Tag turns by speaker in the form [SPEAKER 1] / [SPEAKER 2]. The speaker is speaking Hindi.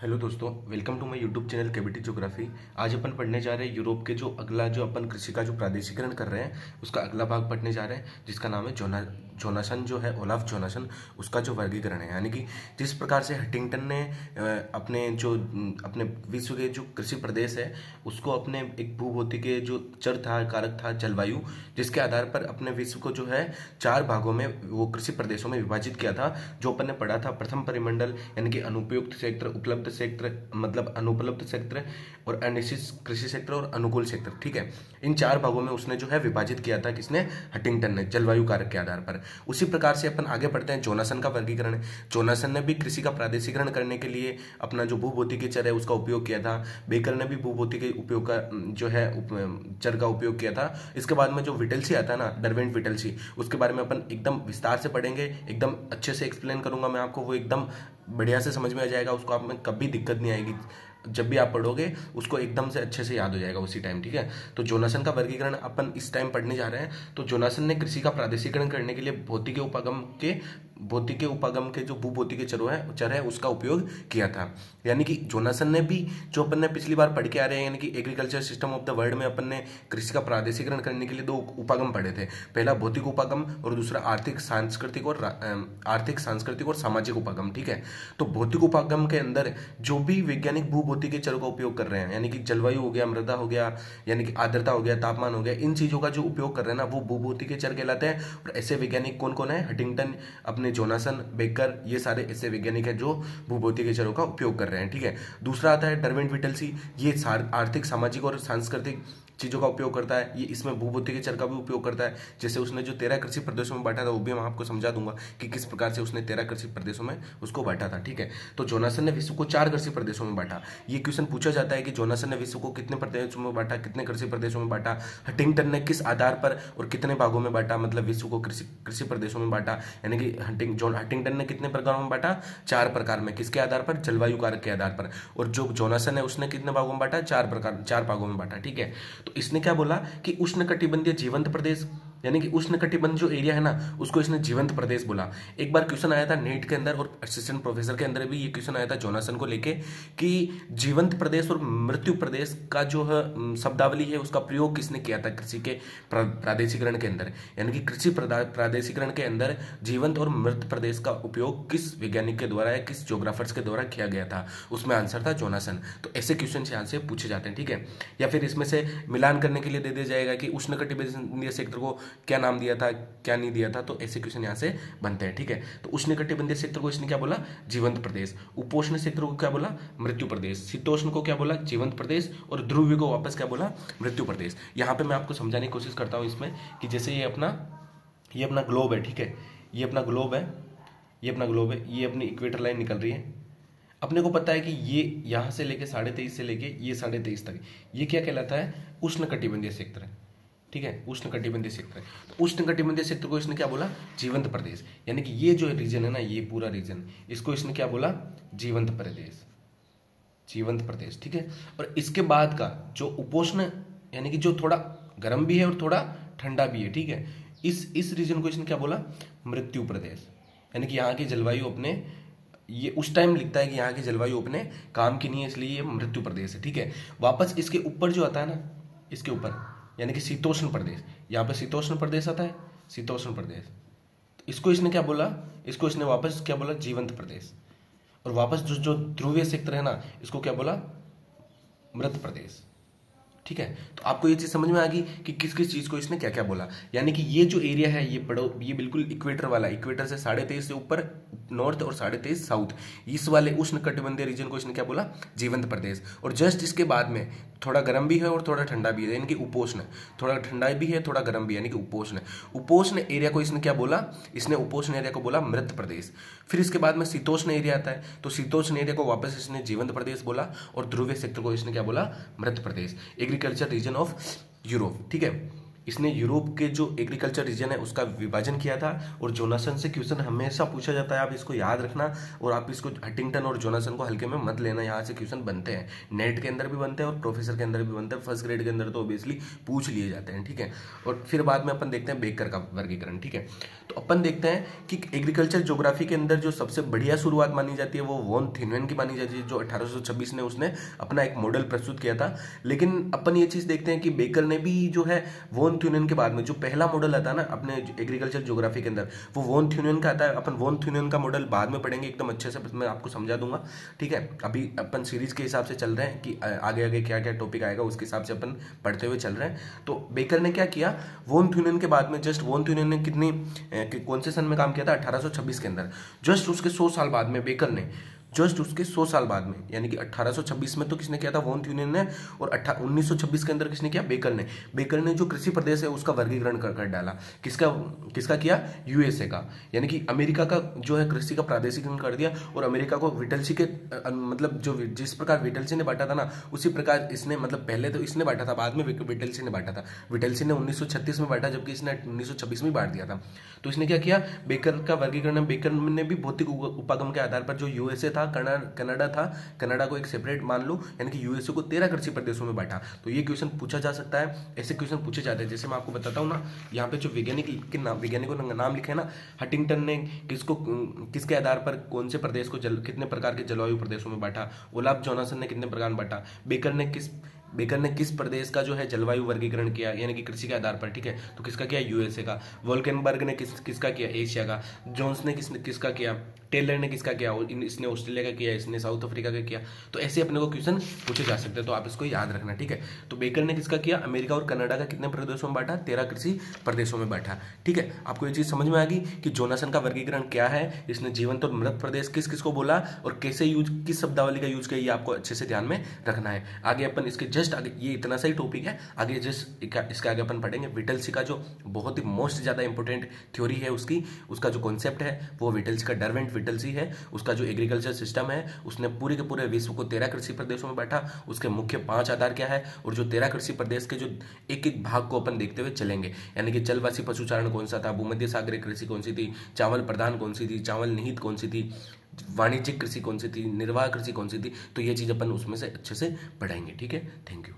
[SPEAKER 1] हेलो दोस्तों, welcome to my YouTube channel KBT geography. आज अपन पढ़ने जा रहे हैं यूरोप के जो अगला जो अपन कृषि का जो प्रादेशिकरण कर रहे हैं उसका अगला भाग पढ़ने जा रहे हैं, जिसका नाम है जोनासन जो है ओलाफ जोनासन, उसका जो वर्गीकरण है। यानी कि जिस प्रकार से हंटिंगटन ने अपने विश्व के जो कृषि प्रदेश है उसको अपने एक भूभौतिक जो चर था, कारक था जलवायु, जिसके आधार पर अपने विश्व को जो है 4 भागों में वो कृषि प्रदेशों में विभाजित किया था। जो अपन ने पढ़ा था, प्रथम परिमंडल यानी कि अनुपयुक्त क्षेत्र, उपलब्ध क्षेत्र मतलब अनुपलब्ध क्षेत्र, और अनिश्चित कृषि क्षेत्र और अनुकूल क्षेत्र। ठीक है, इन 4 भागों में उसने जो है विभाजित किया था, किसने? हंटिंगटन ने, जलवायु कारक के आधार पर। उसी प्रकार से अपन आगे बढ़ते हैं। जोनासन का वर्गीकरण है। जोनासन ने भी कृषि का प्रादेशिकरण करने के लिए अपना जो भूभौतिकीय चर है उसका उपयोग किया था। बेकर ने भी भूभौतिकीय उपयोग का जो है चर का उपयोग किया था। इसके बाद में जो विटेल्सी आता है ना, डरवेंट विटेल्सी, उसके बारे में अपन एकदम विस्तार से पढ़ेंगे, एकदम अच्छे से एक्सप्लेन करूंगा मैं आपको, वो एकदम बढ़िया से समझ में आ जाएगा, उसको आप में कभी दिक्कत नहीं आएगी। जब भी आप पढ़ोगे उसको एकदम से अच्छे से याद हो जाएगा उसी टाइम। ठीक है, तो जोनासन का वर्गीकरण अपन इस टाइम पढ़ने जा रहे हैं। तो जोनासन ने कृषि का प्रादेशिकरण करने के लिए भौतिक उपागम के जो भूभौतिक चर है उसका उपयोग किया था। यानी कि जोनासन ने भी, जो अपन ने पिछली बार पढ़ के आ रहे हैं, यानी कि agriculture system of the world में अपन ने कृषि का प्रादेशिकरण करने के लिए 2 उपागम पढ़े थे। पहला भौतिक उपागम और दूसरा आर्थिक सांस्कृतिक और सामाजिक उपागम। ठीक है, तो भौतिक उपागम के अंदर जो भी वैज्ञानिक भूभौतिक चरों का उपयोग कर रहे हैं, यानी कि जलवायु हो गया, मृदा हो गया, यानी कि आर्द्रता हो गया, तापमान हो गया, इन चीजों का जो उपयोग कर रहे हैं ना, वो भूभौतिक चर कहलाते हैं। और ऐसे वैज्ञानिक कौन कौन है? हंटिंगटन, अपने जोनासन, बेकर, ये सारे ऐसे वैज्ञानिक हैं जो भूभौतिक चरों का उपयोग कर रहे हैं। ठीक है, दूसरा आता है डरवेंट विटेल्सी, ये आर्थिक, सामाजिक और सांस्कृतिक चीजों का उपयोग करता है। ये इसमें भूभौतिक चर का भी उपयोग करता है। जैसे उसने जो 13 कृषि प्रदेशों में बांटा था, वो भी मैं आपको समझा दूंगा कि किस प्रकार से उसने 13 कृषि प्रदेशों में उसको बांटा था। ठीक है, तो जोनासन ने विश्व को 4 कृषि प्रदेशों में बांटा। ये क्वेश्चन पूछा जाता है कि जोनासन ने विश्व को कितने प्रदेशों में बांटा, कितने कृषि प्रदेशों में बांटा। हंटिंगटन ने किस आधार पर और कितने भागों में बांटा, मतलब विश्व को कृषि प्रदेशों में बांटा। यानी कि हंटिंगटन ने कितने प्रकारों में बांटा? 4 प्रकार में। किसके आधार पर? जलवायु कारक के आधार पर। और जो जोनासन है उसने कितने भागों में बांटा? 4 भागों में बांटा। ठीक है, तो इसने क्या बोला कि उष्णकटिबंधीय जीवंत प्रदेश, यानी कि उष्णकटिबंध जो एरिया है ना, उसको इसने जीवंत प्रदेश बोला। एक बार क्वेश्चन आया था नेट के अंदर और असिस्टेंट प्रोफेसर के अंदर भी ये क्वेश्चन आया था जोनासन को लेके कि जीवंत प्रदेश और मृत्यु प्रदेश का जो है शब्दावली है उसका प्रयोग किसने किया था कृषि के प्रादेशिकरण के अंदर। यानी कि कृषि प्रादेशिकरण के अंदर जीवंत और मृत प्रदेश का उपयोग किस वैज्ञानिक के द्वारा या किस ज्योग्राफर्स के द्वारा किया गया था? उसमें आंसर था जोनासन। तो ऐसे क्वेश्चन यहाँ से पूछे जाते हैं। ठीक है, या फिर इसमें से मिलान करने के लिए दे दिया जाएगा कि उष्णकटिबंधीय क्षेत्र को क्या नाम दिया था, क्या नहीं दिया था, तो ऐसे क्वेश्चन यहाँ से बनते हैं। ठीक है, तो उष्णकटिबंधीय क्षेत्र को इसने क्या बोला? जीवंत प्रदेश। उपोष्ण क्षेत्र को क्या बोला? मृत्यु प्रदेश। शीतोष्ण को क्या बोला? जीवंत प्रदेश। और ध्रुवीय को वापस क्या बोला? मृत्यु प्रदेश। यहाँ पे मैं आपको समझाने की कोशिश करता हूँ इसमें कि जैसे ये अपना ग्लोब है। ठीक है, ये अपना ग्लोब है, ये अपनी इक्वेटर लाइन निकल रही है। अपने को पता है कि ये यहाँ से लेके 23.5 से लेके ये 23.5 तक, ये क्या कहलाता है? उष्णकटिबंधीय क्षेत्र। ठीक है, उष्णकटिबंधीय क्षेत्र। तो उष्णकटिबंधीय क्षेत्र को इसने क्या बोला? जीवंत प्रदेश। यानी कि ये जो रीजन है ना, ये पूरा रीजन, इसको इसने क्या बोला? जीवंत प्रदेश, जीवंत प्रदेश। ठीक है, और इसके बाद का जो उपोष्ण, यानी कि जो थोड़ा गर्म भी है और थोड़ा ठंडा भी है। ठीक है, इस रीजन को इसने क्या बोला? मृत्यु प्रदेश। यानी कि यहाँ की जलवायु अपने, ये उस टाइम लिखता है कि यहाँ की जलवायु अपने काम की नहीं है, इसलिए ये मृत्यु प्रदेश है। ठीक है, वापस इसके ऊपर जो आता है ना, इसके ऊपर यानी कि शीतोष्ण प्रदेश, यहाँ पे शीतोष्ण प्रदेश आता है, शीतोष्ण प्रदेश, तो इसको इसने क्या बोला? इसको इसने वापस क्या बोला? जीवंत प्रदेश। और वापस जो ध्रुवीय क्षेत्र है ना, इसको क्या बोला? मृत प्रदेश। ठीक है, तो आपको ये चीज समझ में आ गई कि किस किस चीज को इसने क्या क्या बोला। यानी कि ये जो एरिया है, ये पढ़ो, ये बिल्कुल इक्वेटर वाला, इक्वेटर से 23.5 से ऊपर नॉर्थ और 23.5 साउथ, इस वाले उष्णकटिबंधीय रीजन को इसने क्या बोला? जीवंत प्रदेश। और जस्ट इसके बाद में थोड़ा गर्म भी है और थोड़ा ठंडा भी है, यानी कि उपोष्ण। थोड़ा ठंडा भी है, थोड़ा गर्म भी है, यानी कि उपोष्ण। उपोष्ण एरिया को इसने क्या बोला? इसने उपोष्ण एरिया को बोला मृत प्रदेश। फिर इसके बाद में शीतोष्ण एरिया आता है, तो शीतोष्ण एरिया को वापस इसने जीवंत प्रदेश बोला, और ध्रुवीय क्षेत्र को इसने क्या बोला? मृत प्रदेश, एग्रीकल्चर रीजन ऑफ यूरोप। ठीक है, इसने यूरोप के जो एग्रीकल्चर रीजन है उसका विभाजन किया था। और जोनासन से क्वेश्चन हमेशा पूछा जाता है, आप इसको याद रखना। और आप इसको हंटिंगटन और जोनासन को हल्के में मत लेना, यहाँ से क्वेश्चन बनते हैं, नेट के अंदर भी बनते हैं और प्रोफेसर के अंदर भी बनते हैं, फर्स्ट ग्रेड के अंदर तो ऑब्वियसली पूछ लिए जाते हैं, ठीक है। और फिर बाद में अपन देखते हैं बेकर का वर्गीकरण, ठीक है। तो अपन देखते हैं कि एग्रीकल्चर ज्योग्राफी के अंदर जो सबसे बढ़िया शुरुआत मानी जाती है वो वॉन थिन्वेन की मानी जाती है, जो 1826 ने उसने अपना एक मॉडल प्रस्तुत किया था। लेकिन अपन ये चीज देखते हैं कि बेकर ने भी जो है वॉन थ्यूनेन के बाद में जो पहला मॉडल आता है ना अपने एग्रीकल्चर ज्योग्राफी के अंदर, वो वॉन थ्यूनेन का आता है। अपन वॉन थ्यूनेन का मॉडल बाद में पढ़ेंगे एकदम अच्छे से, मैं आपको समझा दूंगा, ठीक है। अभी अपन सीरीज के हिसाब से चल रहे हैं कि आगे आगे क्या क्या टॉपिक आएगा, उसके हिसाब से अपन पढ़ते हुए चल रहे हैं। तो बेकर ने क्या किया, वॉन थ्यूनेन के बाद में जस्ट वॉन थ्यूनेन ने कौन से सन में काम किया था, 1826 के अंदर। जस्ट उसके 100 साल बाद में बेकर ने, जस्ट उसके 100 साल बाद में, यानी कि 1826 में तो किसने किया था, वॉन थ्यूनेन ने, और 1926 के अंदर किसने किया, बेकर ने। बेकर ने जो कृषि प्रदेश है उसका वर्गीकरण कर डाला, किसका किसका किया, यूएसए का, यानी कि अमेरिका का जो है कृषि का प्रादेशिकरण कर दिया। और अमेरिका को विटलसी के मतलब जो जिस प्रकार विटलसी ने बांटा था ना, उसी प्रकार इसने, मतलब पहले तो इसने बांटा था, बाद में विटलसी ने बांटा था। विटलसी ने 1936 में बांटा, जबकि इसने 1926 में बांट दिया था। तो इसने क्या किया, बेकर का वर्गीकरण, बेकर ने भी भौतिक उपागम के आधार पर जो यूएसए था, कनाडा था, कनाडा को एक सेपरेट मान लो, यानी कि यूएसए को 13 कृषि प्रदेशों में बांटा। तो ये क्वेश्चन पूछा जा सकता है, ऐसे क्वेश्चन पूछे जाते हैं। जैसे मैं आपको बताता हूँ ना, यहाँ पे जो वैज्ञानिकों ने नाम लिखे हैं ना, हंटिंगटन ने किसके आधार पर कौन से प्रदेश को कितने प्रकार के जलवायु प्रदेशों में बांटा, ओलाफ जोनासन ने कितने प्रकार में बांटा, बेकर ने किस प्रदेश का जो है जलवायु वर्गीकरण किया, यानी कि कृषि के आधार पर, ठीक है। तो किसका किया, यूएसए का। वोल्केनबर्ग ने किसका किया, एशिया का। जोन्स ने किसका किया, टेलर ने किसका किया, इसने ऑस्ट्रेलिया का किया, इसने साउथ अफ्रीका का किया। तो ऐसे अपने को क्वेश्चन पूछे जा सकते हैं, तो आप इसको याद रखना, ठीक है। तो बेकर ने किसका किया, अमेरिका और कनाडा का कितने प्रदेशों में बांटा, 13 कृषि प्रदेशों में बांटा, ठीक है। आपको ये चीज समझ में आ गई कि जोनासन का वर्गीकरण क्या है, इसने जीवंत और मृत प्रदेश किस किस को बोला और कैसे किस शब्दावली का यूज किया, ये आपको अच्छे से ध्यान में रखना है। आगे अपन इसके जस्ट आगे, ये इतना सही टॉपिक है, आगे जस्ट इसके आगे अपन पढ़ेंगे विटलसी का जो बहुत ही मोस्ट ज्यादा इंपॉर्टेंट थ्योरी है उसका जो कॉन्सेप्ट है वो विटलसी का, डरवेंट विटलसी है। उसका जो एग्रीकल्चर सिस्टम है, उसने पूरे के पूरे विश्व को 13 कृषि प्रदेशों में बांटा। उसके मुख्य 5 आधार क्या है, और जो 13 कृषि प्रदेश के जो एक एक भाग को अपन देखते हुए चलेंगे, यानी कि जलवासी पशुचारण कौन सा था, भूमध्य सागरीय कृषि कौन सी थी, चावल प्रधान कौन सी थी, चावल निहित कौन सी थी, वाणिज्यिक कृषि कौन सी थी, निर्वाह कृषि कौन सी थी। तो ये चीज अपन उसमें से अच्छे से पढ़ाएंगे, ठीक है। Thank you.